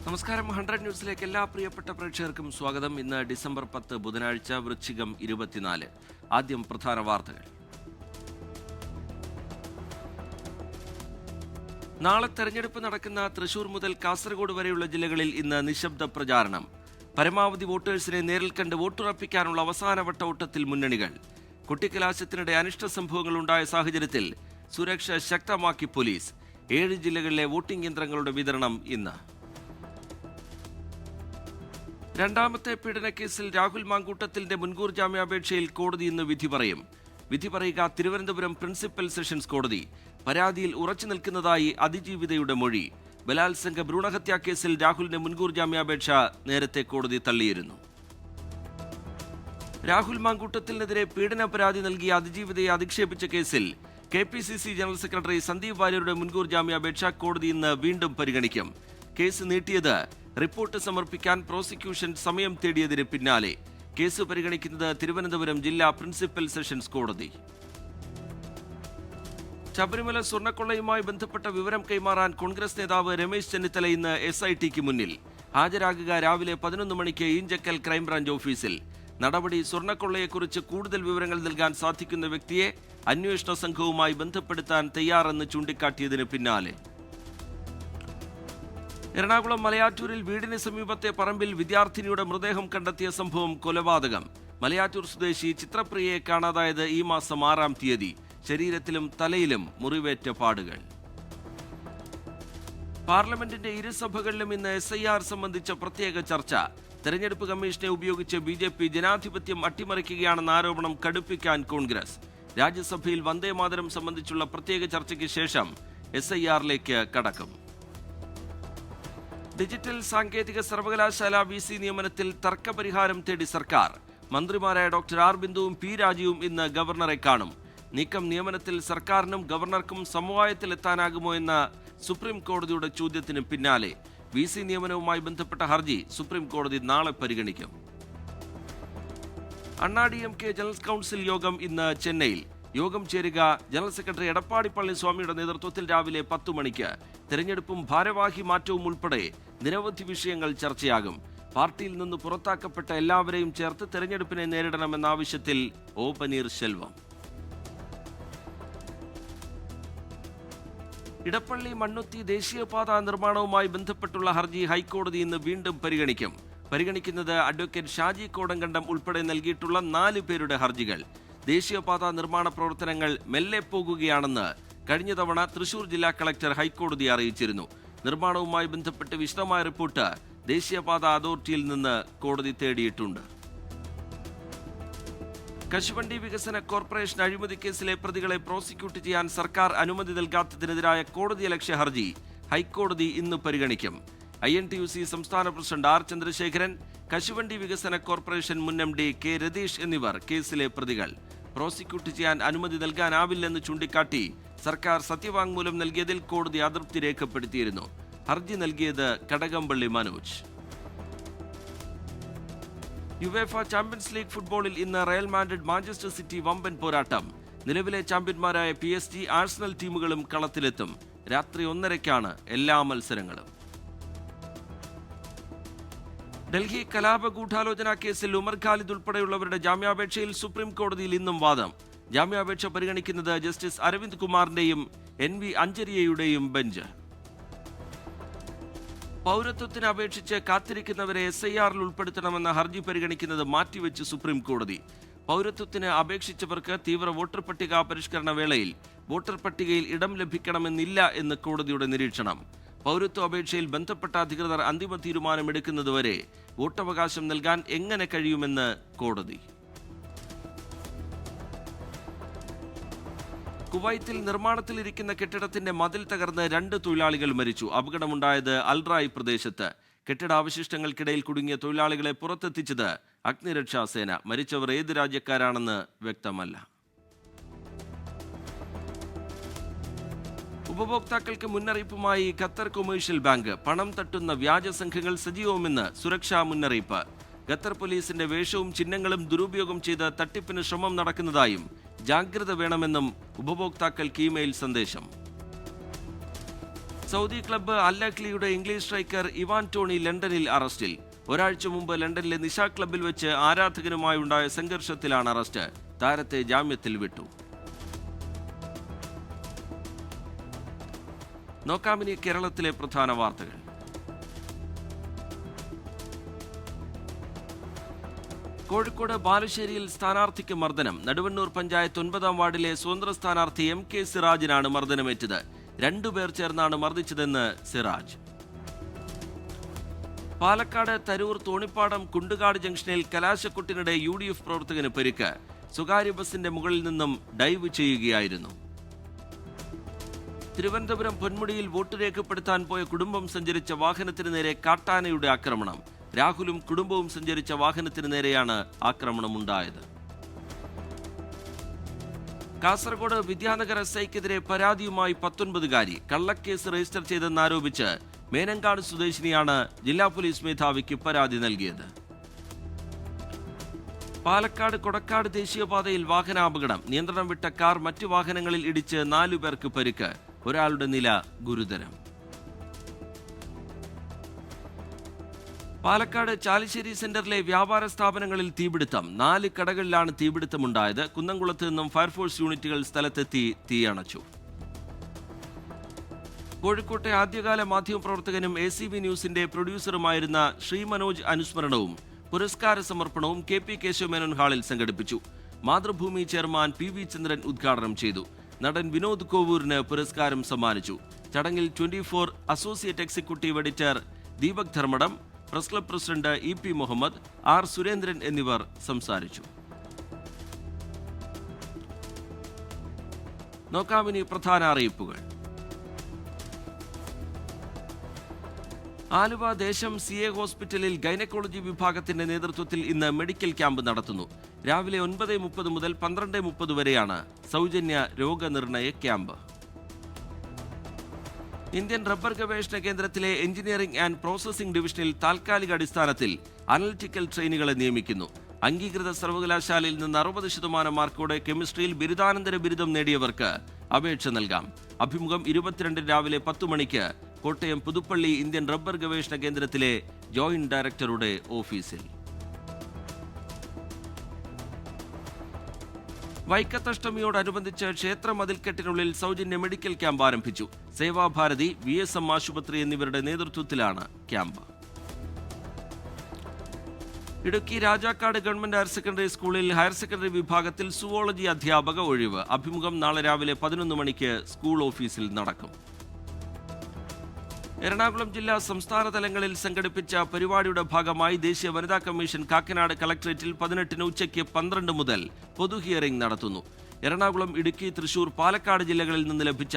നമസ്കാരം. 100 ന്യൂസിലേക്ക് എല്ലാ പ്രിയപ്പെട്ട പ്രേക്ഷകർക്കും സ്വാഗതം. ഇന്ന് ഡിസംബർ 10 ബുധനാഴ്ച, വൃശ്ചികം 24. ആദ്യം പ്രധാന വാർത്തകൾ. നാളെ തെരഞ്ഞെടുപ്പ് നടക്കുന്ന തൃശൂർ മുതൽ കാസർഗോഡ് വരെയുള്ള ജില്ലകളിൽ ഇന്ന് നിശബ്ദ പ്രചാരണം. പരമാവധി വോട്ടേഴ്സിനെ നേരിൽ കണ്ട് വോട്ടുറപ്പിക്കാനുള്ള അവസാനവട്ട ഓട്ടത്തിൽ മുന്നണികൾ. കുട്ടിക്കലാശത്തിനിടെ അനിഷ്ട സംഭവങ്ങൾ ഉണ്ടായ സാഹചര്യത്തിൽ സുരക്ഷ ശക്തമാക്കി പോലീസ്. 7 ജില്ലകളിലെ വോട്ടിംഗ് യന്ത്രങ്ങളുടെ വിതരണം ഇന്ന്. രണ്ടാമത്തെ പീഡനക്കേസിൽ രാഹുൽ മാങ്കൂട്ടത്തിന്റെ മുൻകൂർ ജാമ്യാപേക്ഷയിൽ കോടതി ഇന്ന് വിധി പറയും. വിധി പറയുക തിരുവനന്തപുരം പ്രിൻസിപ്പൽ സെഷൻസ് കോടതി. പരാതിയിൽ ഉറച്ചു നിൽക്കുന്നതായി അതിജീവിതയുടെ മൊഴി. ബലാത്സംഗ ഭ്രൂണഹത്യാ കേസിൽ രാഹുലിന്റെ മുൻകൂർ ജാമ്യാപേക്ഷ നേരത്തെ കോടതി തള്ളിയിരുന്നു. രാഹുൽ മാങ്കൂട്ടത്തിനെതിരെ പീഡന പരാതി നൽകിയ അതിജീവിതയെ അധിക്ഷേപിച്ച കേസിൽ KPCC ജനറൽ സെക്രട്ടറി സന്ദീപ് വാര്യരുടെ മുൻകൂർ ജാമ്യാപേക്ഷ കോടതി ഇന്ന് വീണ്ടും പരിഗണിക്കും. കേസ് നീട്ടിയത് റിപ്പോർട്ട് സമർപ്പിക്കാൻ പ്രോസിക്യൂഷൻ സമയം തേടിയതിന് പിന്നാലെ. കേസ് പരിഗണിക്കുന്നത് തിരുവനന്തപുരം ജില്ലാ പ്രിൻസിപ്പൽ സെഷൻസ് കോടതി. ശബരിമല സ്വർണ്ണക്കൊള്ളയുമായി ബന്ധപ്പെട്ട വിവരം കൈമാറാൻ കോൺഗ്രസ് നേതാവ് രമേശ് ചെന്നിത്തല ഇന്ന് SITക്ക് മുന്നിൽ ഹാജരാകുക രാവിലെ 11 മണിക്ക് ഈഞ്ചക്കൽ ക്രൈംബ്രാഞ്ച് ഓഫീസിൽ. നടപടി സ്വർണ്ണക്കൊള്ളയെക്കുറിച്ച് കൂടുതൽ വിവരങ്ങൾ നൽകാൻ സാധിക്കുന്ന വ്യക്തിയെ അന്വേഷണ സംഘവുമായി ബന്ധപ്പെടുത്താൻ തയ്യാറെന്ന് ചൂണ്ടിക്കാട്ടിയതിന് പിന്നാലെ. എറണാകുളം മലയാറ്റൂരിൽ വീടിന് സമീപത്തെ പറമ്പിൽ വിദ്യാർത്ഥിനിയുടെ മൃതദേഹം കണ്ടെത്തിയ സംഭവം കൊലപാതകം. മലയാറ്റൂർ സ്വദേശി ചിത്രപ്രിയയെ കാണാതായത് ഈ മാസം 6-ാം തീയതി. ശരീരത്തിലും തലയിലും മുറിവേറ്റ പാടുകൾ. പാർലമെന്റിന്റെ ഇരുസഭകളിലും ഇന്ന് SIR സംബന്ധിച്ച പ്രത്യേക ചർച്ച. തെരഞ്ഞെടുപ്പ് കമ്മീഷനെ ഉപയോഗിച്ച് BJP ജനാധിപത്യം അട്ടിമറിക്കുകയാണെന്ന ആരോപണം കടുപ്പിക്കാൻ കോൺഗ്രസ്. രാജ്യസഭയിൽ വന്ദേമാതരം സംബന്ധിച്ചുള്ള പ്രത്യേക ചർച്ചയ്ക്ക് ശേഷം SIRലേക്ക് കടക്കും. ഡിജിറ്റൽ സാങ്കേതിക സർവകലാശാല VC നിയമനത്തിൽ തർക്കപരിഹാരം തേടി സർക്കാർ. മന്ത്രിമാരായ ഡോക്ടർ ആർ ബിന്ദുവും P രാജുവും ഇന്ന് ഗവർണറെ കാണും. നീക്കം നിയമനത്തിൽ സർക്കാരിനും ഗവർണർക്കും സമവായത്തിലെത്താനാകുമോ എന്ന സുപ്രീം കോടതിയുടെ ചോദ്യത്തിന് പിന്നാലെ. VC നിയമനവുമായി ബന്ധപ്പെട്ട ഹർജി സുപ്രീം കോടതി നാളെ പരിഗണിക്കും. DMK ജനറൽ കൗൺസിൽ യോഗം ഇന്ന് ചെന്നൈയിൽ. യോഗം ചേരുക ജനറൽ സെക്രട്ടറി എടപ്പാടി പളനിസ്വാമിയുടെ നേതൃത്വത്തിൽ രാവിലെ 10 മണിക്ക്. തെരഞ്ഞെടുപ്പും ഭാരവാഹി മാറ്റവും ഉൾപ്പെടെ നിരവധി വിഷയങ്ങൾ ചർച്ചയാകും. പാർട്ടിയിൽ നിന്ന് പുറത്താക്കപ്പെട്ട എല്ലാവരെയും ചേർത്ത് തെരഞ്ഞെടുപ്പിനെ നേരിടണമെന്ന ആവശ്യത്തിൽ O പനീർശെൽവം. ഇടപ്പള്ളി മണ്ണുത്തി ദേശീയപാത നിർമ്മാണവുമായി ബന്ധപ്പെട്ടുള്ള ഹർജി ഹൈക്കോടതി ഇന്ന് വീണ്ടും പരിഗണിക്കുന്നത് അഡ്വക്കേറ്റ് ഷാജി കോടങ്കണ്ടം ഉൾപ്പെടെ നൽകിയിട്ടുള്ള 4 പേരുടെ ഹർജികൾ. ദേശീയപാത നിർമ്മാണ പ്രവർത്തനങ്ങൾ മെല്ലെ പോകുകയാണെന്ന് കഴിഞ്ഞ തവണ തൃശൂർ ജില്ലാ കളക്ടർ ഹൈക്കോടതിയെ അറിയിച്ചിരുന്നു. നിർമ്മാണവുമായി ബന്ധപ്പെട്ട് വിശദമായ റിപ്പോർട്ട് ദേശീയപാത അതോറിറ്റിയിൽ നിന്ന് കോടതി തേടിയിട്ടുണ്ട്. കശുവണ്ടി വികസന കോർപ്പറേഷൻ അഴിമതി കേസിലെ പ്രതികളെ പ്രോസിക്യൂട്ട് ചെയ്യാൻ സർക്കാർ അനുമതി നൽകാത്തതിനെതിരായ കോടതിയലക്ഷ്യ ഹർജി ഹൈക്കോടതി ഇന്ന് പരിഗണിക്കും. INTUC സംസ്ഥാന പ്രസിഡന്റ് R ചന്ദ്രശേഖരൻ, കശുവണ്ടി വികസന കോർപ്പറേഷൻ മുൻ MD K രതീഷ് എന്നിവർ കേസിലെ പ്രതികൾ. പ്രോസിക്യൂട്ട് ചെയ്യാൻ അനുമതി നൽകാനാവില്ലെന്ന് ചൂണ്ടിക്കാട്ടി സർക്കാർ സത്യവാങ്മൂലം നൽകിയതിൽ കോടതി അതൃപ്തി രേഖപ്പെടുത്തിയിരുന്നു. ഹർജി നൽകിയത് Kadakampally Manoj. UEFA champions league ഫുട്ബോളിൽ ഇന്ന് റയൽ മാഡ്രിഡ് മാഞ്ചസ്റ്റർ സിറ്റി വമ്പൻ പോരാട്ടം. നിലവിലെ ചാമ്പ്യന്മാരായ PSG, ആഴ്സണൽ ടീമുകളും കളത്തിലെത്തും. രാത്രി 1:30-ക്കാണ് എല്ലാ മത്സരങ്ങളും. ഡൽഹി കലാപ ഗൂഢാലോചന കേസിൽ ഉമർ ഖാലിദ് ഉൾപ്പെടെയുള്ളവരുടെ ജാമ്യാപേക്ഷയിൽ സുപ്രീം കോടതിയിൽ ഇന്നും വാദം. ജാമ്യാപേക്ഷ പരിഗണിക്കുന്നത് ജസ്റ്റിസ് അരവിന്ദ് കുമാറിന്റെയും NV അഞ്ജരിയയുടെയും ബെഞ്ച്. പൗരത്വത്തിന് അപേക്ഷിച്ച് കാത്തിരിക്കുന്നവരെ SIRൽ ഉൾപ്പെടുത്തണമെന്ന ഹർജി പരിഗണിക്കുന്നത് മാറ്റിവെച്ച് സുപ്രീം കോടതി. പൗരത്വത്തിന് അപേക്ഷിച്ചവർക്ക് തീവ്ര വോട്ടർ പട്ടിക പരിഷ്കരണ വേളയിൽ വോട്ടർ പട്ടികയിൽ ഇടം ലഭിക്കണമെന്നില്ല എന്ന് കോടതിയുടെ നിരീക്ഷണം. പൗരത്വ അപേക്ഷയിൽ ബന്ധപ്പെട്ട അധികൃതർ അന്തിമ തീരുമാനമെടുക്കുന്നതുവരെ വോട്ടവകാശം നൽകാൻ എങ്ങനെ കഴിയുമെന്ന് കോടതി. കുവൈത്തിൽ നിർമ്മാണത്തിലിരിക്കുന്ന കെട്ടിടത്തിന്റെ മതിൽ തകർന്ന് 2 തൊഴിലാളികൾ മരിച്ചു. അപകടമുണ്ടായത് അൽറായ് പ്രദേശത്ത്. കെട്ടിടാവശിഷ്ടങ്ങൾക്കിടയിൽ കുടുങ്ങിയ തൊഴിലാളികളെ പുറത്തെത്തിച്ചത് അഗ്നിരക്ഷാസേന. മരിച്ചവർ ഏത് രാജ്യക്കാരാണെന്ന് വ്യക്തമല്ല. ഉപഭോക്താക്കൾക്ക് മുന്നറിയിപ്പുമായി ഖത്തർ കൊമേഴ്ഷ്യൽ ബാങ്ക്. പണം തട്ടുന്ന വ്യാജ സംഘങ്ങൾ സജീവമെന്ന് സുരക്ഷാ മുന്നറിയിപ്പ്. ഖത്തർ പോലീസിന്റെ വേഷവും ചിഹ്നങ്ങളും ദുരുപയോഗം ചെയ്ത് തട്ടിപ്പിന് ശ്രമം നടക്കുന്നതായും ജാഗ്രത വേണമെന്നും ഉപഭോക്താക്കൾക്ക് ഇമെയിൽ സന്ദേശം. സൗദി ക്ലബ്ബ് അൽ അഹ്ലിയുടെ ഇംഗ്ലീഷ് സ്ട്രൈക്കർ ഇവാൻ ടോണി ലണ്ടനിൽ അറസ്റ്റിൽ. ഒരാഴ്ച മുമ്പ് ലണ്ടനിലെ നിശ ക്ലബ്ബിൽ വെച്ച് ആരാധകരുമായുണ്ടായ സംഘർഷത്തിലാണ് അറസ്റ്റ്. താരത്തെ ജാമ്യത്തിൽ വിട്ടു. നോക്കാമിനി കേരളത്തിലെ പ്രധാന വാർത്തകൾ. കോഴിക്കോട് ബാലുശ്ശേരിയിൽ സ്ഥാനാർത്ഥിക്ക് മർദ്ദനം. നടുവണ്ണൂർ പഞ്ചായത്ത് 9-ാം വാർഡിലെ സ്വതന്ത്ര സ്ഥാനാർത്ഥി MK സിറാജിനാണ് മർദ്ദനമേറ്റത്. 2 പേർ ചേർന്നാണ് മർദ്ദിച്ചതെന്ന് സിറാജ്. പാലക്കാട് തരൂർ തോണിപ്പാടം കുണ്ടുകാട് ജംഗ്ഷനിൽ കലാശക്കൊട്ടിനിടെ UDF പ്രവർത്തകന് പരിക്ക്. സ്വകാര്യ ബസിന്റെ മുകളിൽ നിന്നും ഡൈവ് ചെയ്യുകയായിരുന്നു. തിരുവനന്തപുരം പൊന്മുടിയിൽ വോട്ട് രേഖപ്പെടുത്താൻ പോയ കുടുംബം സഞ്ചരിച്ച വാഹനത്തിന് നേരെ കാട്ടാനയുടെ ആക്രമണം. രാഹുലും കുടുംബവും സഞ്ചരിച്ച വാഹനത്തിന് നേരെയാണ് ആക്രമണമുണ്ടായത്. കാസർഗോഡ് വിദ്യാനഗർ SIക്കെതിരെ പരാതിയുമായി 19-കാരി. കള്ളക്കേസ് രജിസ്റ്റർ ചെയ്തെന്നാരോപിച്ച് മേനങ്കാട് സ്വദേശിനിയാണ് ജില്ലാ പോലീസ് മേധാവിക്ക് പരാതി നൽകിയത്. പാലക്കാട് കൊടക്കാട് ദേശീയപാതയിൽ വാഹനാപകടം. നിയന്ത്രണം വിട്ട കാർ മറ്റു വാഹനങ്ങളിൽ ഇടിച്ച് 4 പേർക്ക് പരിക്ക്. ഒരാളുടെ നില ഗുരുതരം. പാലക്കാട് ചാലിശ്ശേരി സെന്ററിലെ വ്യാപാര സ്ഥാപനങ്ങളിൽ തീപിടുത്തം. 4 കടകളിലാണ് തീപിടുത്തമുണ്ടായത്. കുന്നംകുളത്ത് നിന്നും ഫയർഫോഴ്സ് യൂണിറ്റുകൾ സ്ഥലത്തെത്തി തീയണച്ചു. കോഴിക്കോട്ടെ ആദ്യകാല മാധ്യമപ്രവർത്തകനും ACV ന്യൂസിന്റെ പ്രൊഡ്യൂസറുമായിരുന്ന ശ്രീ മനോജ് അനുസ്മരണവും പുരസ്കാര സമർപ്പണവും KP കേശവമേനോൻ ഹാളിൽ സംഘടിപ്പിച്ചു. മാതൃഭൂമി ചെയർമാൻ PV ചന്ദ്രൻ ഉദ്ഘാടനം ചെയ്തു. നടൻ വിനോദ് കോവൂരിന് പുരസ്കാരം സമ്മാനിച്ചു. ചടങ്ങിൽ 24 associate executive editor Deepak Dharmadam, press club president EP Muhammad, R Surendran എന്നിവർ സംസാരിച്ചു. നോക്കാമിനി പ്രധാന അറിയിപ്പുകൾ. ആലുവ ദേശം CA ഹോസ്പിറ്റലിൽ ഗൈനക്കോളജി വിഭാഗത്തിന്റെ നേതൃത്വത്തിൽ ഇന്ന് മെഡിക്കൽ ക്യാമ്പ് നടത്തുന്നു. രാവിലെ 9:30 മുതൽ 12:30 വരെയാണ് സൗജന്യ രോഗനിർണയ ക്യാമ്പ്. ഇന്ത്യൻ റബ്ബർ ഗവേഷണ കേന്ദ്രത്തിലെ എഞ്ചിനീയറിംഗ് ആൻഡ് പ്രോസസിംഗ് ഡിവിഷനിൽ താൽക്കാലിക അടിസ്ഥാനത്തിൽ അനലിറ്റിക്കൽ ട്രെയിനികളെ നിയമിക്കുന്നു. അംഗീകൃത സർവകലാശാലയിൽ നിന്ന് 60% മാർക്കോടെ കെമിസ്ട്രിയിൽ ബിരുദാനന്തര ബിരുദം നേടിയവർക്ക് അപേക്ഷ നൽകാം. അഭിമുഖം 22 രാവിലെ 10 മണിക്ക് കോട്ടയം പുതുപ്പള്ളി ഇന്ത്യൻ റബ്ബർ ഗവേഷണ കേന്ദ്രത്തിലെ ജോയിന്റ് ഡയറക്ടറുടെ ഓഫീസിൽ. വൈക്കത്തഷ്ടമിയോടനുബന്ധിച്ച് ക്ഷേത്ര മതിൽക്കെട്ടിനുള്ളിൽ സൗജന്യ മെഡിക്കൽ ക്യാമ്പ് ആരംഭിച്ചു. സേവാഭാരതി, VSM ആശുപത്രി എന്നിവരുടെ നേതൃത്വത്തിലാണ് camp. Idukki Rajakkad government higher secondary സ്കൂളിൽ ഹയർ സെക്കൻഡറി വിഭാഗത്തിൽ സുവോളജി അധ്യാപക ഒഴിവ്. അഭിമുഖം നാളെ രാവിലെ 11 മണിക്ക് സ്കൂൾ ഓഫീസിൽ നടക്കും. എറണാകുളം ജില്ലാ സംസ്ഥാന തലങ്ങളിൽ സംഘടിപ്പിച്ച പരിപാടിയുടെ ഭാഗമായി ദേശീയ വനിതാ കമ്മീഷൻ കാക്കനാട് കളക്ടറേറ്റിൽ 18-ന് ഉച്ചയ്ക്ക് 12 മുതൽ പൊതു ഹിയറിംഗ് നടത്തുന്നു. എറണാകുളം, ഇടുക്കി, തൃശൂർ, പാലക്കാട് ജില്ലകളിൽ നിന്ന് ലഭിച്ച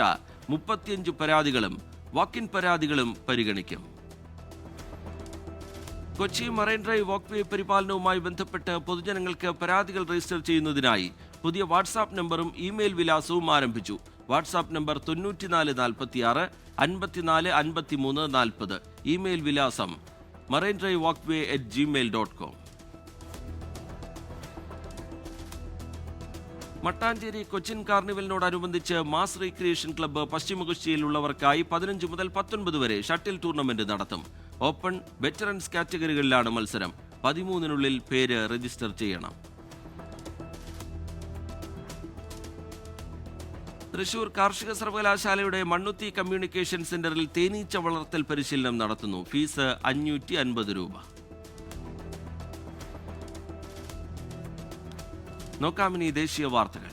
35 പരാതികളും വാക്കിൻ പരാതികളും പരിഗണിക്കും. കൊച്ചി മറൈൻ ഡ്രൈവ് വാക്ക്വേ പരിപാലനവുമായി ബന്ധപ്പെട്ട് പൊതുജനങ്ങൾക്ക് പരാതികൾ രജിസ്റ്റർ ചെയ്യുന്നതിനായി പുതിയ വാട്സാപ്പ് നമ്പറും ഇമെയിൽ വിലാസവും ആരംഭിച്ചു. WhatsApp number 9446 54 53 40. ഇമെയിൽ വിലാസം marineDriveWalkway@gmail.com. മട്ടാഞ്ചേരി കൊച്ചിൻ കാർണിവലിനോടനുബന്ധിച്ച് മാസ് റീക്രിയേഷൻ ക്ലബ്ബ് പശ്ചിമ കൊച്ചിയിലുള്ളവർക്കായി 15 മുതൽ 19 വരെ ഷട്ടിൽ ടൂർണമെന്റ് നടത്തും. ഓപ്പൺ, വെറ്ററൻസ് കാറ്റഗറികളിലാണ് മത്സരം. 13-നുള്ളിൽ പേര് രജിസ്റ്റർ ചെയ്യണം. തൃശൂർ കാർഷിക സർവകലാശാലയുടെ മണ്ണുത്തി കമ്മ്യൂണിക്കേഷൻ സെന്ററിൽ തേനീച്ച വളർത്തൽ പരിശീലനം നടത്തുന്നു. ഫീസ് 550 രൂപ. നോക്കാമിനി ദേശീയ വാർത്തകൾ.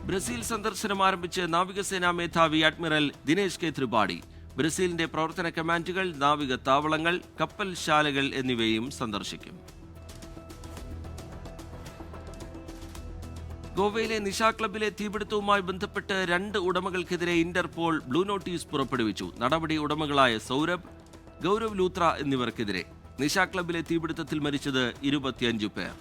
ബ്രസീൽ സന്ദർശനം ആരംഭിച്ച് നാവികസേനാ മേധാവി അഡ്മിറൽ ദിനേശ് കെ ത്രിപാഠി. ബ്രസീലിന്റെ പ്രവർത്തന കമാൻഡുകൾ, നാവിക താവളങ്ങൾ, കപ്പൽ ശാലകൾ എന്നിവയും സന്ദർശിക്കും. ഗോവയിലെ നിശ ക്ലബ്ബിലെ തീപിടുത്തവുമായി ബന്ധപ്പെട്ട് 2 ഉടമകൾക്കെതിരെ ഇന്റർപോൾ ബ്ലൂ നോട്ടീസ് പുറപ്പെടുവിച്ചു. നടപടി ഉടമകളായ സൗരഭ്, ഗൗരവ് ലൂത്ര എന്നിവർക്കെതിരെ. നിശ ക്ലബ്ബിലെ തീപിടുത്തത്തിൽ മരിച്ചത് 25 പേർ.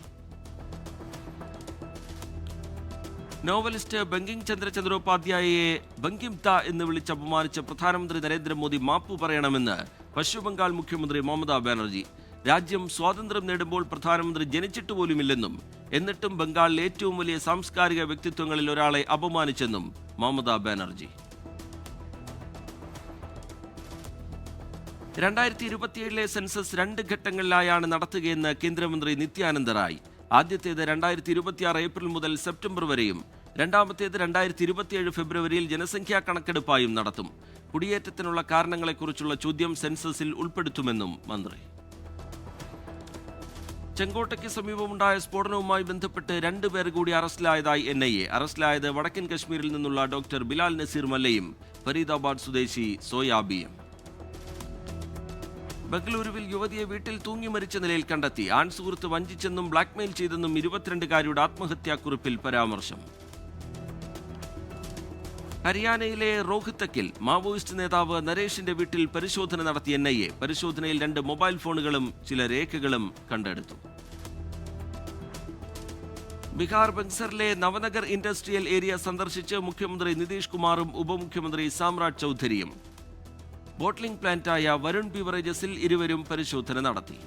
നോവലിസ്റ്റ് ബങ്കിം ചന്ദ്ര ചന്ദ്രോപാധ്യായയെ ബങ്കിംത എന്ന് വിളിച്ച് അപമാനിച്ച പ്രധാനമന്ത്രി നരേന്ദ്രമോദി മാപ്പു പറയണമെന്ന് പശ്ചിമബംഗാൾ മുഖ്യമന്ത്രി മമതാ ബാനർജി. രാജ്യം സ്വാതന്ത്ര്യം നേടുമ്പോൾ പ്രധാനമന്ത്രി ജനിച്ചിട്ട് പോലുമില്ലെന്നും എന്നിട്ടും ബംഗാളിലെ ഏറ്റവും വലിയ സാംസ്കാരിക വ്യക്തിത്വങ്ങളിൽ ഒരാളെ അപമാനിച്ചെന്നും മമതാ ബാനർജി. 2027 സെൻസസ് 2 ഘട്ടങ്ങളിലായാണ് നടത്തുകയെന്ന് കേന്ദ്രമന്ത്രി നിത്യാനന്ദ റായ്. ആദ്യത്തേത് 2026 ഏപ്രിൽ മുതൽ സെപ്റ്റംബർ വരെയും രണ്ടാമത്തേത് 2027 ഫെബ്രുവരിയിൽ ജനസംഖ്യാ കണക്കെടുപ്പായും നടത്തും. കുടിയേറ്റത്തിനുള്ള കാരണങ്ങളെക്കുറിച്ചുള്ള ചോദ്യം സെൻസസിൽ ഉൾപ്പെടുത്തുമെന്നും മന്ത്രി. ചെങ്കോട്ടയ്ക്ക് സമീപമുണ്ടായ സ്ഫോടനവുമായി ബന്ധപ്പെട്ട് 2 പേർ കൂടി അറസ്റ്റിലായതായി NIA. അറസ്റ്റിലായത് വടക്കൻ കശ്മീരിൽ നിന്നുള്ള ഡോക്ടർ ബിലാൽ നസീർ മല്ലയും ഫരീദാബാദ് സ്വദേശി സോയാബിയും. ബംഗളൂരുവിൽ യുവതിയെ വീട്ടിൽ തൂങ്ങി മരിച്ച നിലയിൽ കണ്ടെത്തി. ആൺസുഹൃത്ത് വഞ്ചിച്ചെന്നും ബ്ലാക്ക്മെയിൽ ചെയ്തെന്നും 22-കാരിയുടെ ആത്മഹത്യാക്കുറിപ്പിൽ പരാമർശം. ഹരിയാനയിലെ റോഹ്തക്കിൽ മാവോയിസ്റ്റ് നേതാവ് നരേഷിന്റെ വീട്ടിൽ പരിശോധന നടത്തിയ NIA. പരിശോധനയിൽ 2 മൊബൈൽ ഫോണുകളും ചില രേഖകളും കണ്ടെടുത്തു. ബീഹാർ ബക്സറിലെ നവനഗർ ഇൻഡസ്ട്രിയൽ ഏരിയ സന്ദർശിച്ച് മുഖ്യമന്ത്രി നിതീഷ് കുമാറും ഉപമുഖ്യമന്ത്രി സാമ്രാജ് ചൌധരിയും. ബോട്ട്ലിംഗ് പ്ലാന്റായ വരുൺ ബിവറേജസിൽ ഇരുവരും പരിശോധന നടത്തി.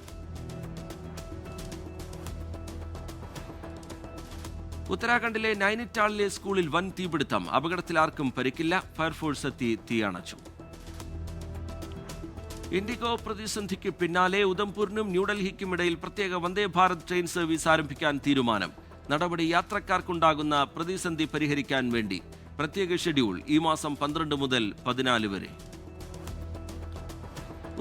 ഉത്തരാഖണ്ഡിലെ നൈനിറ്റാളിലെ സ്കൂളിൽ വൻ തീപിടുത്തം. അപകടത്തിൽ ആർക്കും പരിക്കില്ല. ഫയർഫോഴ്സ് എത്തി തീയണച്ചു. ഇൻഡിഗോ പ്രതിസന്ധിക്ക് പിന്നാലെ ഉദംപൂരിനും ന്യൂഡൽഹിക്കുമിടയിൽ പ്രത്യേക വന്ദേ ഭാരത് ട്രെയിൻ സർവീസ് ആരംഭിക്കാൻ തീരുമാനം. നടപടി യാത്രക്കാർക്കുണ്ടാകുന്ന പ്രതിസന്ധി പരിഹരിക്കാൻ വേണ്ടി. പ്രത്യേക ഷെഡ്യൂൾ ഈ മാസം 12 മുതൽ 14 വരെ.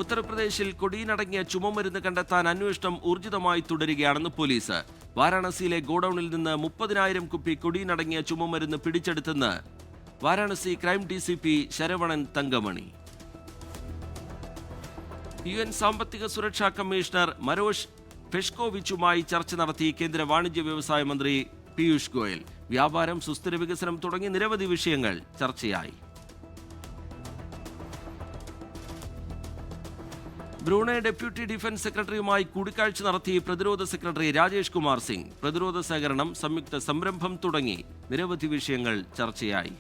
ഉത്തർപ്രദേശിൽ കൊടിയിനടങ്ങിയ ചുമമരുന്ന് കണ്ടെത്താൻ അന്വേഷണം ഊർജിതമായി തുടരുകയാണെന്ന് പോലീസ്. വാരാണസിയിലെ ഗോഡൌണിൽ നിന്ന് 30,000 കുപ്പി കൊടിയിനടങ്ങിയ ചുമമരുന്ന് പിടിച്ചെടുത്തെന്ന് Varanasi crime DCP Saravanan Thangamani. UN സാമ്പത്തിക സുരക്ഷാ കമ്മീഷണർ മരോഷ് ഫെഷ്കോവിച്ചുമായി ചർച്ച നടത്തി കേന്ദ്ര വാണിജ്യ വ്യവസായ മന്ത്രി പീയൂഷ് ഗോയൽ. വ്യാപാരം, സുസ്ഥിര വികസനം തുടങ്ങി നിരവധി വിഷയങ്ങൾ ചർച്ചയായി. ബ്രൂണൈ ഡെപ്യൂട്ടി ഡിഫൻസ് സെക്രട്ടറിയുമായി കൂടിക്കാഴ്ച നടത്തി പ്രതിരോധ സെക്രട്ടറി രാജേഷ് കുമാർ സിംഗ്. പ്രതിരോധ സഹകരണം, സംയുക്ത സംരംഭം തുടങ്ങി നിരവധി വിഷയങ്ങൾ ചർച്ചയായി.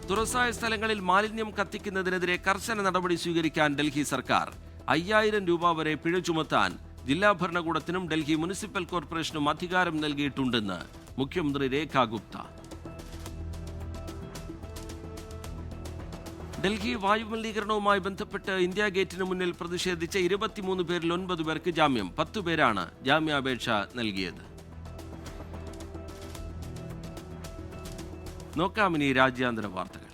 തുറസായ സ്ഥലങ്ങളിൽ മാലിന്യം കത്തിക്കുന്നതിനെതിരെ കർശന നടപടി സ്വീകരിക്കാൻ ഡൽഹി സർക്കാർ. 5,000 രൂപ വരെ പിഴ ചുമത്താൻ ജില്ലാ ഭരണകൂടത്തിനും ഡൽഹി മുനിസിപ്പൽ കോർപ്പറേഷനും അധികാരം നൽകിയിട്ടുണ്ടെന്ന് മുഖ്യമന്ത്രി രേഖ ഗുപ്ത. ഡൽഹി വായുമലിനീകരണവുമായി ബന്ധപ്പെട്ട് ഇന്ത്യ ഗേറ്റിന് മുന്നിൽ പ്രതിഷേധിച്ച 23 പേരിൽ 9 പേർക്ക് ജാമ്യം. 10 പേരാണ് ജാമ്യാപേക്ഷ നൽകിയത്. നോക്കാമിനി രാജ്യാന്തര വാർത്തകൾ.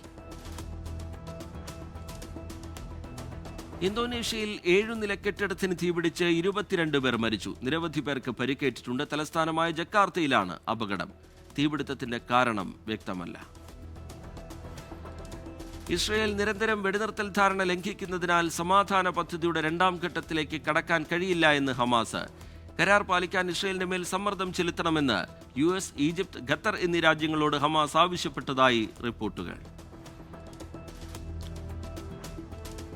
ഇന്തോനേഷ്യയിൽ 7 നില കെട്ടിടത്തിന് തീപിടിച്ച് 22 പേർ മരിച്ചു. നിരവധി പേർക്ക് പരിക്കേറ്റിട്ടുണ്ട്. തലസ്ഥാനമായ ജക്കാർത്തയിലാണ് അപകടം. തീപിടുത്തത്തിന്റെ കാരണം വ്യക്തമല്ല. ഇസ്രയേൽ നിരന്തരം വെടിനിർത്തൽ ധാരണ ലംഘിക്കുന്നതിനാൽ സമാധാന പദ്ധതിയുടെ 2ാം ഘട്ടത്തിലേക്ക് കടക്കാൻ കഴിയില്ല എന്ന് ഹമാസ്. കരാർ പാലിക്കാൻ ഇസ്രയേലിന്റെ മേൽ സമ്മർദ്ദം ചെലുത്തണമെന്ന് US, ഈജിപ്ത്, ഖത്തർ എന്നീ രാജ്യങ്ങളോട് ഹമാസ് ആവശ്യപ്പെട്ടതായി റിപ്പോർട്ടുകൾ.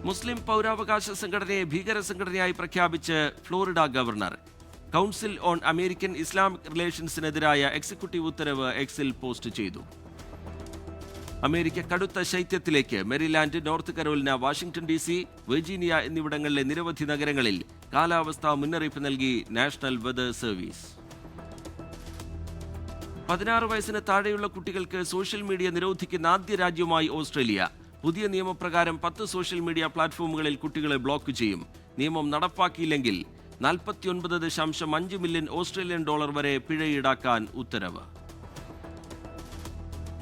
മുസ്ലിം പൗരാവകാശ സംഘടനയെ ഭീകര സംഘടനയായി പ്രഖ്യാപിച്ച് Florida governor. Council on American Islamic റിലേഷൻസിനെതിരായ എക്സിക്യൂട്ടീവ് ഉത്തരവ് എക്സിൽ പോസ്റ്റ് ചെയ്തു. അമേരിക്ക കടുത്ത ശൈത്യത്തിലേക്ക്. Maryland, North Carolina, Washington DC, Virginia എന്നിവിടങ്ങളിലെ നിരവധി നഗരങ്ങളിൽ കാലാവസ്ഥാ മുന്നറിയിപ്പ് നൽകി നാഷണൽ വെതർ സർവീസ്. 16 വയസ്സിന് താഴെയുള്ള കുട്ടികൾക്ക് സോഷ്യൽ മീഡിയ നിരോധിക്കുന്ന ആദ്യ രാജ്യമായി ഓസ്ട്രേലിയ. പുതിയ നിയമപ്രകാരം 10 സോഷ്യൽ മീഡിയ പ്ലാറ്റ്ഫോമുകളിൽ കുട്ടികളെ ബ്ലോക്ക് ചെയ്യും. നിയമം നടപ്പാക്കിയില്ലെങ്കിൽ 49.5 മില്യൺ ഓസ്ട്രേലിയൻ ഡോളർ വരെ പിഴ ഈടാക്കാൻ ഉത്തരവ്.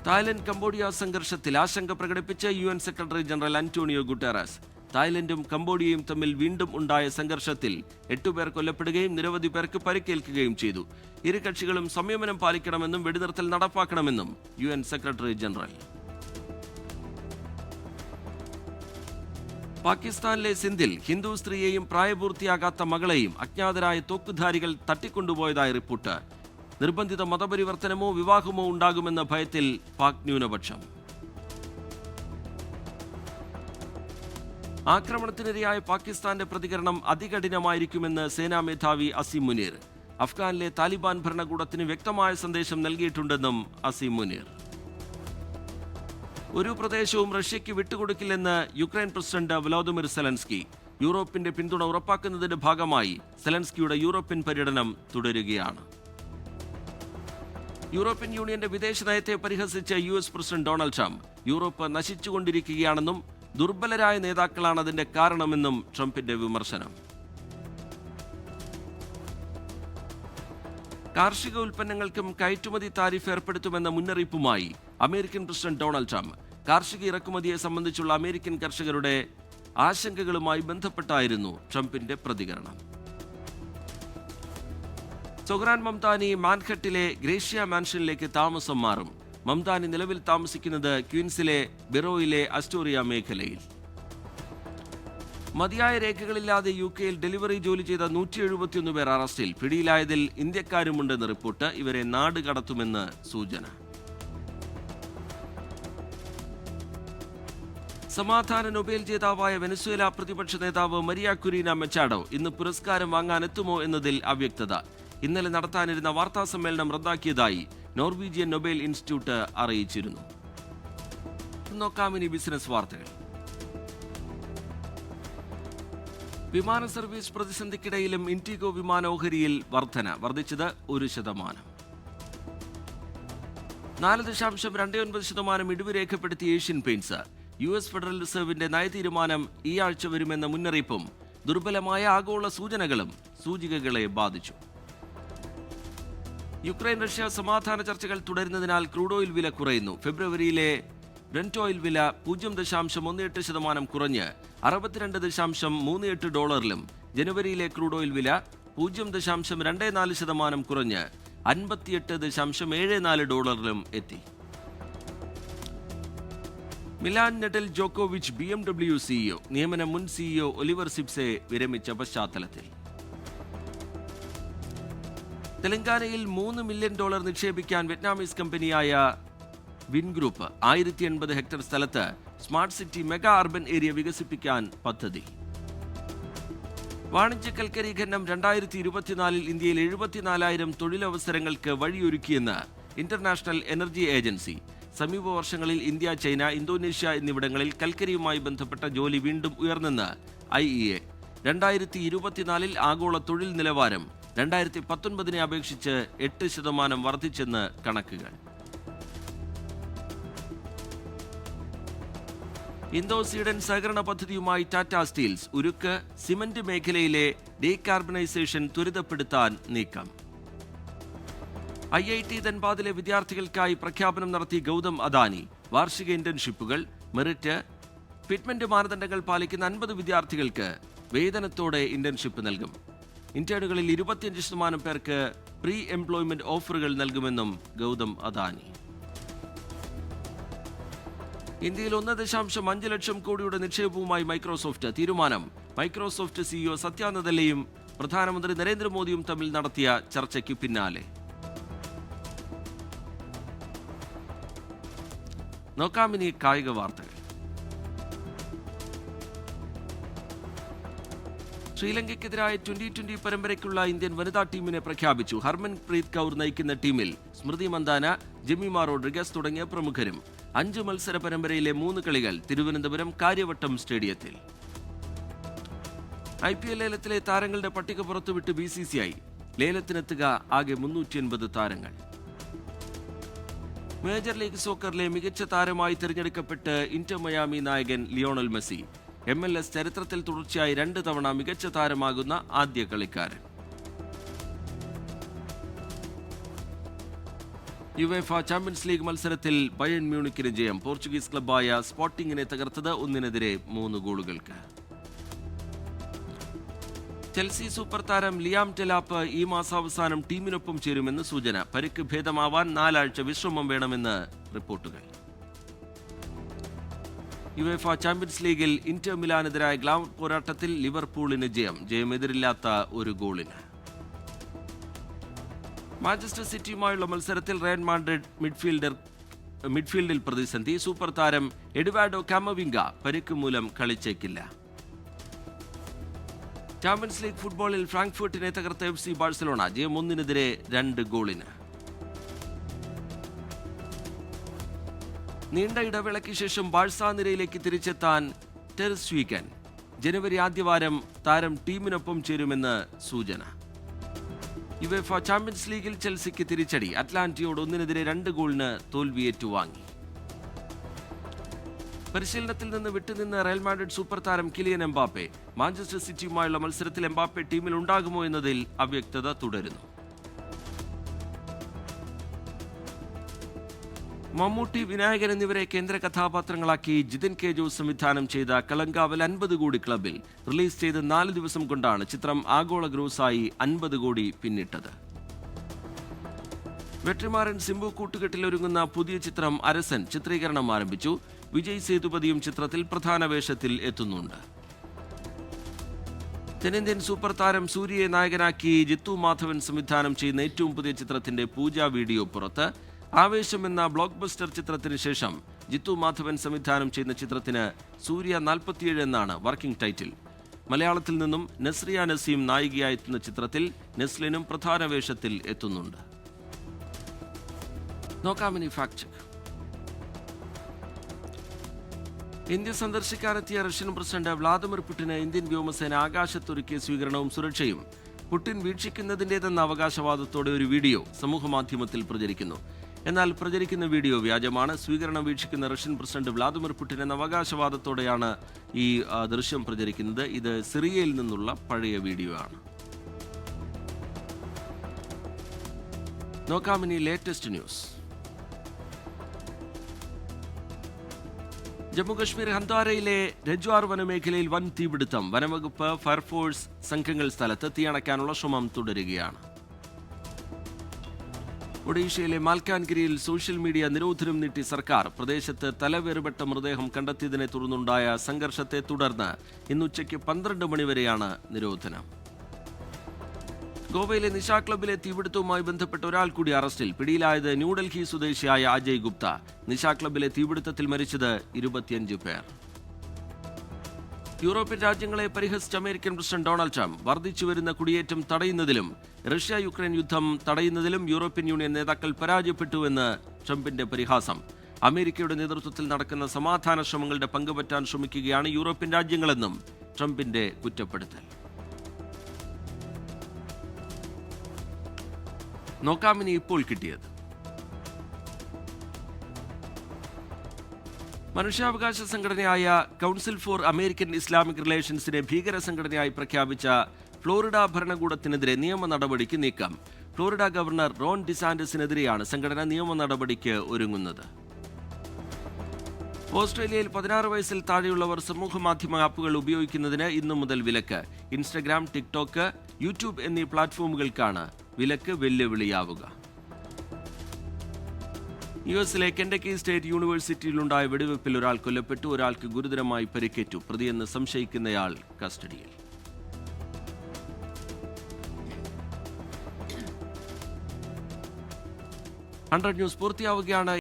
തായ്ലൻഡ് കംബോഡിയ സംഘർഷത്തിൽ ആശങ്ക പ്രകടിപ്പിച്ച് UN secretary general Antonio Guterres. തായ്ലൻഡും കംബോഡിയയും തമ്മിൽ വീണ്ടും ഉണ്ടായ സംഘർഷത്തിൽ 8 പേർ കൊല്ലപ്പെടുകയും നിരവധി പേർക്ക് പരിക്കേൽക്കുകയും ചെയ്തു. ഇരു കക്ഷികളും സംയമനം പാലിക്കണമെന്നും വെടിനിർത്തൽ നടപ്പാക്കണമെന്നും UN സെക്രട്ടറി ജനറൽ. പാകിസ്ഥാനിലെ സിന്ധിൽ ഹിന്ദു സ്ത്രീയെയും പ്രായപൂർത്തിയാകാത്ത മകളെയും അജ്ഞാതരായ തോക്കുധാരികൾ തട്ടിക്കൊണ്ടുപോയതായി റിപ്പോർട്ട്. നിർബന്ധിത മതപരിവർത്തനമോ വിവാഹമോ ഉണ്ടാകുമെന്ന ഭയത്തിൽ പാക് ന്യൂനപക്ഷം. ആക്രമണത്തിനിരയായ പാകിസ്ഥാന്റെ പ്രതികരണം അതികഠിനമായിരിക്കുമെന്ന് സേനാ മേധാവി അസീം മുനീർ. അഫ്ഗാനിലെ താലിബാൻ ഭരണകൂടത്തിന് വ്യക്തമായ സന്ദേശം നൽകിയിട്ടുണ്ടെന്നും അസീം മുനീർ. ഒരു പ്രദേശവും റഷ്യയ്ക്ക് വിട്ടുകൊടുക്കില്ലെന്ന് യുക്രൈൻ പ്രസിഡന്റ് വ്ളാദിമിർ സെലൻസ്കി. യൂറോപ്പിന്റെ പിന്തുണ ഉറപ്പാക്കുന്നതിന്റെ ഭാഗമായി സെലൻസ്കിയുടെ യൂറോപ്യൻ പര്യടനം തുടരുകയാണ്. യൂറോപ്യൻ യൂണിയന്റെ വിദേശ നയത്തെ പരിഹസിച്ച US president Donald Trump Europe നശിച്ചുകൊണ്ടിരിക്കുകയാണെന്നും ദുർബലരായ നേതാക്കളാണ് അതിന്റെ കാരണമെന്നും ട്രംപിന്റെ വിമർശനം. കാർഷിക ഉൽപ്പന്നങ്ങൾക്കും കയറ്റുമതി താരിഫ് ഏർപ്പെടുത്തുമെന്ന മുന്നറിയിപ്പുമായി അമേരിക്കൻ പ്രസിഡന്റ് ഡൊണാൾഡ് ട്രംപ്. കാർഷിക ഇറക്കുമതിയെ സംബന്ധിച്ചുള്ള അമേരിക്കൻ കർഷകരുടെ ആശങ്കകളുമായി ബന്ധപ്പെട്ടായിരുന്നു ട്രംപിന്റെ പ്രതികരണം. സൊഹ്റാൻ മംദാനി മാൻഹട്ടിലെ ഗ്രേഷ്യ മാൻഷനിലേക്ക് താമസം മാറും. മംദാനി നിലവിൽ താമസിക്കുന്നത് ക്വീൻസിലെ ബിറോയിലെ അസ്റ്റോറിയ മേഖലയിൽ. മതിയായ രേഖകളില്ലാതെ UK-യിൽ ഡെലിവറി ജോലി ചെയ്ത 171 പേർ അറസ്റ്റിൽ. പിടിയിലായതിൽ ഇന്ത്യക്കാരുമുണ്ടെന്ന് റിപ്പോർട്ട്. ഇവരെ നാട് കടത്തുമെന്ന് സൂചന. സമാധാന നൊബേൽ ജേതാവായ വെനസ്വേല പ്രതിപക്ഷ നേതാവ് മരിയ കുരീന മെച്ചാഡോ ഇന്ന് പുരസ്കാരം വാങ്ങാനെത്തുമോ എന്നതിൽ അവ്യക്തത. ഇന്നലെ നടത്താനിരുന്ന വാർത്താ സമ്മേളനം റദ്ദാക്കിയതായി നോർവീജിയൻ നൊബേൽ ഇൻസ്റ്റിറ്റ്യൂട്ട് അറിയിച്ചിരുന്നു. നോക്കാമിനി ബിസിനസ് വാർത്തകൾ. വിമാന സർവീസ് പ്രതിസന്ധിക്കിടയിലും ഇൻഡിഗോ വിമാന ഓഹരിയിൽ വർദ്ധിച്ചത് 1%. 4.29% ഇടിവ് രേഖപ്പെടുത്തിയ ഏഷ്യൻ പെയിന്റ്സ്. US ഫെഡറൽ റിസർവിന്റെ നയതീരുമാനം ഈ ആഴ്ച വരുമെന്ന മുന്നറിയിപ്പും ദുർബലമായ ആഗോള സൂചനകളും സൂചികകളെ ബാധിച്ചു. യുക്രൈൻ റഷ്യ സമാധാന ചർച്ചകൾ തുടരുന്നതിനാൽ ക്രൂഡ് ഓയിൽ വില കുറയുന്നു. ഫെബ്രുവരിയിലെ ബ്രന്റ് ഓയിൽ വില 0.18% കുറഞ്ഞ് $62.38 ജനുവരിയിലെ ക്രൂഡ് ഓയിൽ വില 0.24% കുറഞ്ഞ് $58.74 എത്തി. മിലാൻ നെഡൽ ജോക്കോവിച്ച് BMW CEO നിയമനം മുൻ CEO ഒലിവർ സിപ്സെ വിരമിച്ച പശ്ചാത്തലത്തിൽ. തെലങ്കാനയിൽ $3 മില്യൺ നിക്ഷേപിക്കാൻ വിയറ്റ്നാമീസ് കമ്പനിയായ വിൻ ഗ്രൂപ്പ് 1080 ഹെക്ടർ സ്ഥലത്ത് smart city mega urban area വികസിപ്പിക്കാൻ പദ്ധതി. വാണിജ്യ കൽക്കരി ഖനനം 2024 ഇന്ത്യയിൽ 74,000 തൊഴിലവസരങ്ങൾക്ക് വഴിയൊരുക്കിയെന്ന് ഇന്റർനാഷണൽ എനർജി ഏജൻസി. സമീപ വർഷങ്ങളിൽ ഇന്ത്യ, ചൈന, ഇന്തോനേഷ്യ എന്നിവിടങ്ങളിൽ കൽക്കരിയുമായി ബന്ധപ്പെട്ട ജോലി വീണ്ടും ഉയർന്നെന്ന് IEA. 2024 ആഗോള തൊഴിൽ നിലവാരം 2019 അപേക്ഷിച്ച് 8% വർദ്ധിച്ചെന്ന് കണക്കുകൾ. ഇന്തോ സ്വീഡൻ സഹകരണ പദ്ധതിയുമായി ടാറ്റ സ്റ്റീൽസ്. ഉരുക്ക്, സിമന്റ് മേഖലയിലെ ഡീകാർബണൈസേഷൻ ത്വരിതപ്പെടുത്താൻ നീക്കം. IIT ധൻബാദിലെ വിദ്യാർത്ഥികൾക്കായി പ്രഖ്യാപനം നടത്തി ഗൗതം അദാനി. വാർഷിക ഇന്റേൺഷിപ്പുകൾ, മെറിറ്റ്, ഫിറ്റ്മെന്റ് മാനദണ്ഡങ്ങൾ പാലിക്കുന്ന 50 വിദ്യാർത്ഥികൾക്ക് വേതനത്തോടെ ഇന്റേൺഷിപ്പ് നൽകും. ഇന്റേണുകളിൽ 25% പേർക്ക് പ്രീ എംപ്ലോയ്മെന്റ് ഓഫറുകൾ നൽകുമെന്നും ഗൗതം അദാനി. ഇന്ത്യയിൽ 1.5 ലക്ഷം കോടിയുടെ നിക്ഷേപവുമായി മൈക്രോസോഫ്റ്റ്. തീരുമാനം. മൈക്രോസോഫ്റ്റ് CEO സത്യ നദല്ലയും പ്രധാനമന്ത്രി നരേന്ദ്രമോദിയും തമ്മിൽ നടത്തിയ ചർച്ചയ്ക്ക് പിന്നാലെ. നോക്കാമിനി കായിക വാർത്തകൾ. ശ്രീലങ്കയ്ക്കെതിരായ 2020 പരമ്പരയ്ക്കുള്ള ഇന്ത്യൻ വനിതാ ടീമിനെ പ്രഖ്യാപിച്ചു. ഹർമൻപ്രീത് കൗർ നയിക്കുന്ന ടീമിൽ സ്മൃതി മന്ദാന, ജെമിമ റോഡ്രിഗസ് തുടങ്ങിയ പ്രമുഖരും. 5 മത്സര പരമ്പരയിലെ 3 കളികൾ തിരുവനന്തപുരം കാര്യവട്ടം സ്റ്റേഡിയത്തിൽ. IPL ലേലത്തിലെ താരങ്ങളുടെ പട്ടിക പുറത്തുവിട്ട് BCCI. ലേലത്തിനെത്തുക ആകെ 380 താരങ്ങൾ. മേജർ ലീഗ് സോക്കറിലെ മികച്ച താരമായി തിരഞ്ഞെടുക്കപ്പെട്ട് ഇന്റർ മയാമി നായകൻ ലിയോണൽ മെസ്സി. MLS ചരിത്രത്തിൽ തുടർച്ചയായി 2 തവണ മികച്ച താരമാകുന്ന ആദ്യ കളിക്കാരൻ. യുവേഫ ചാമ്പ്യൻസ് ലീഗ് മത്സരത്തിൽ ബയേൺ മ്യൂണിക്കിന് ജയം. പോർച്ചുഗീസ് ക്ലബ്ബായ സ്പോർട്ടിങ്ങിനെ തകർത്തത് 1-3 ഗോളുകൾക്ക്. ചെൽസി സൂപ്പർ താരം ലിയാം ടെലാപ്പ് ഈ മാസാവസാനം ടീമിനൊപ്പം ചേരുമെന്ന് സൂചന. പരിക്ക് ഭേദമാവാൻ 4 ആഴ്ച വിശ്രമം വേണമെന്ന് റിപ്പോർട്ടുകൾ. യുവേഫ ചാമ്പ്യൻസ് ലീഗിൽ ഇന്റർ മിലാനെതിരായ ഗ്ലാമർ പോരാട്ടത്തിൽ ലിവർപൂളിന് ജയമെതിരില്ലാത്ത 1 ഗോളിന്. മാഞ്ചസ്റ്റർ സിറ്റിയുമായുള്ള മത്സരത്തിൽ റയൽ മാഡ്രിഡ് മിഡ്ഫീൽഡിൽ പ്രതിസന്ധി. സൂപ്പർ താരം എഡ്വാർഡോ കാമവിംഗ പരിക്ക് മൂലം കളിച്ചേക്കില്ല. ചാമ്പ്യൻസ് ലീഗ് ഫുട്ബോളിൽ ഫ്രാങ്ക്ഫർട്ടിനെ തകർത്ത FC ബാഴ്സലോണ. ജയം 1-2 ഗോളിന്. നീണ്ട ഇടവേളയ്ക്ക് ശേഷം ബാഴ്സ നിരയിലേക്ക് തിരിച്ചെത്താൻ ടെർ സ്റ്റീഗൻ. ജനുവരി ആദ്യവാരം താരം ടീമിനൊപ്പം ചേരുമെന്ന് സൂചന. യുവേഫ ചാമ്പ്യൻസ് ലീഗിൽ ചെൽസിക്ക് തിരിച്ചടി. അറ്റ്ലാന്റയോട് 1-2 ഗോളിന് തോൽവി ഏറ്റുവാങ്ങി. പരിശീലനത്തിൽ നിന്ന് വിട്ടുനിന്ന് റയൽ മാഡ്രിഡ് സൂപ്പർ താരം കിലിയൻ എംബാപ്പെ. മാഞ്ചസ്റ്റർ സിറ്റിയുമായുള്ള മത്സരത്തിൽ എംബാപ്പെ ടീമിൽ ഉണ്ടാകുമോ എന്നതിൽ അവ്യക്തത തുടരുന്നു. മമ്മൂട്ടി, വിനായകൻ എന്നിവരെ കേന്ദ്ര കഥാപാത്രങ്ങളാക്കി ജിതിൻ കെ ജോസ് സംവിധാനം ചെയ്ത കളങ്കാവൽ 50 കോടി ക്ലബിൽ റിലീസ് ചെയ്ത് 4 ദിവസം കൊണ്ടാണ് ചിത്രം ആഗോള ഗ്രോസായി 50 കോടി പിന്നിട്ടത്. വെട്രിമാരൻ സിംബു കൂട്ടുകെട്ടിലൊരുങ്ങുന്ന പുതിയ ചിത്രം അരസൻ ചിത്രീകരണം ആരംഭിച്ചു. വിജയ് സേതുപതിയും ചിത്രത്തിൽ പ്രധാന വേഷത്തിൽ എത്തുന്നുണ്ട്. തെന്നിന്ത്യൻ സൂപ്പർ താരം സൂര്യയെ നായകനാക്കി ജിത്തു മാധവൻ സംവിധാനം ചെയ്യുന്ന ഏറ്റവും പുതിയ ചിത്രത്തിന്റെ പൂജാ വീഡിയോ പുറത്ത്. ആവേശം എന്ന ബ്ലോക്ക് ബസ്റ്റർ ചിത്രത്തിന് ശേഷം ജിത്തു മാധവൻ സംവിധാനം ചെയ്യുന്ന ചിത്രത്തിന് സൂര്യ 47 എന്നാണ് വർക്കിംഗ് ടൈറ്റിൽ. മലയാളത്തിൽ നിന്നും നസ്രിയ നസീം നായികയായെത്തുന്ന ചിത്രത്തിൽ നെസ്ലിനും പ്രധാന വേഷത്തിൽ എത്തുന്നുണ്ട്. നോക്കാമിനി ഫാക്ട് ചെക്ക്. ഇന്ത്യ സന്ദർശിക്കാനെത്തിയ റഷ്യൻ പ്രസിഡന്റ് വ്ളാദിമിർ പുടിന് ഇന്ത്യൻ വ്യോമസേന ആകാശത്തൊരുക്കിയ സ്വീകരണവും സുരക്ഷയും. പുടിൻ വീക്ഷിക്കുന്നതിൻ്റെതെന്ന അവകാശവാദത്തോടെ ഒരു വീഡിയോ സമൂഹമാധ്യമത്തിൽ പ്രചരിക്കുന്നു. എന്നാൽ പ്രചരിക്കുന്ന വീഡിയോ വ്യാജമാണ്. സ്വീകരണം വീക്ഷിക്കുന്ന റഷ്യൻ പ്രസിഡന്റ് വ്ളാദിമിർ പുടിൻ എന്ന അവകാശവാദത്തോടെയാണ് ഈ ദൃശ്യം പ്രചരിക്കുന്നത്. ഇത് സിറിയയിൽ നിന്നുള്ള പഴയ വീഡിയോ ആണ്. നോക്കാം ഇനി ലേറ്റസ്റ്റ് ന്യൂസ്. ജമ്മുകശ്മീർ ഹന്ദ്വാരയിലെ രജ്വാർ വനമേഖലയിൽ വൻ തീപിടുത്തം. വനംവകുപ്പ്, ഫയർഫോഴ്സ് സംഘങ്ങൾ സ്ഥലത്ത് തീയണയ്ക്കാനുള്ള ശ്രമം തുടരുകയാണ്. ഒഡീഷയിലെ മാൽക്കാൻഗിരിയിൽ സോഷ്യൽ മീഡിയ നിരോധനം നീട്ടി സർക്കാർ. പ്രദേശത്ത് തലവേറുപെട്ട മൃതദേഹം കണ്ടെത്തിയതിനെ തുടർന്നുണ്ടായ സംഘർഷത്തെ തുടർന്ന് ഇന്ന് ഉച്ചയ്ക്ക് 12 മണിവരെയാണ് നിരോധനം. ഗോവയിലെ നിശാ ക്ലബിലെ തീപിടുത്തവുമായി ബന്ധപ്പെട്ട ഒരാൾ കൂടി അറസ്റ്റിൽ. പിടിയിലായത് ന്യൂഡൽഹി സ്വദേശിയായ അജയ് ഗുപ്ത. നിശാ ക്ലബിലെ തീപിടുത്തത്തിൽ മരിച്ചത് 25 പേർ. യൂറോപ്യൻ രാജ്യങ്ങളെ പരിഹസിച്ച അമേരിക്കൻ പ്രസിഡന്റ് ഡൊണാൾഡ് ട്രംപ്. വർദ്ധിച്ചുവരുന്ന കുടിയേറ്റം തടയുന്നതിലും റഷ്യ യുക്രൈൻ യുദ്ധം തടയുന്നതിലും യൂറോപ്യൻ യൂണിയൻ നേതാക്കൾ പരാജയപ്പെട്ടുവെന്ന് ട്രംപിന്റെ പരിഹാസം. അമേരിക്കയുടെ നേതൃത്വത്തിൽ നടക്കുന്ന സമാധാന ശ്രമങ്ങളുടെ പങ്കുപറ്റാൻ ശ്രമിക്കുകയാണ് യൂറോപ്യൻ രാജ്യങ്ങളെന്നും ട്രംപിന്റെ കുറ്റപ്പെടുത്തൽ. നോക്കാമിനി ഇപ്പോൾ കിട്ടിയത്. മനുഷ്യാവകാശ സംഘടനയായ കൗൺസിൽ ഫോർ അമേരിക്കൻ ഇസ്ലാമിക് റിലേഷൻസിനെ ഭീകര സംഘടനയായി പ്രഖ്യാപിച്ച ഫ്ലോറിഡ ഭരണകൂടത്തിനെതിരെ നിയമ നടപടിക്ക് നീക്കം. ഫ്ലോറിഡ ഗവർണർ റോൺ ഡിസാന്റിസിനെതിരെയാണ് സംഘടന നിയമ നടപടിക്ക് ഒരുങ്ങുന്നത്. ഓസ്ട്രേലിയയിൽ 16 വയസ്സിൽ താഴെയുള്ളവർ സമൂഹമാധ്യമ ആപ്പുകൾ ഉപയോഗിക്കുന്നതിന് ഇന്നു മുതൽ വിലക്ക്. ഇൻസ്റ്റഗ്രാം, ടിക്ടോക്ക്, യൂട്യൂബ് എന്നീ പ്ലാറ്റ്ഫോമുകൾക്കാണ് വിലക്ക് വെല്ലുവിളിയാവുക. യുഎസിലെ കെൻഡക്കി സ്റ്റേറ്റ് യൂണിവേഴ്സിറ്റിയിലുണ്ടായ വെടിവെപ്പിൽ ഒരാൾ കൊല്ലപ്പെട്ടു. ഒരാൾക്ക് ഗുരുതരമായി പരിക്കേറ്റു. പ്രതിയെന്ന് സംശയിക്കുന്നയാൾ കസ്റ്റഡിയിൽ. 100 ന്യൂസ് പൂർത്തിയാവുകയാണ്.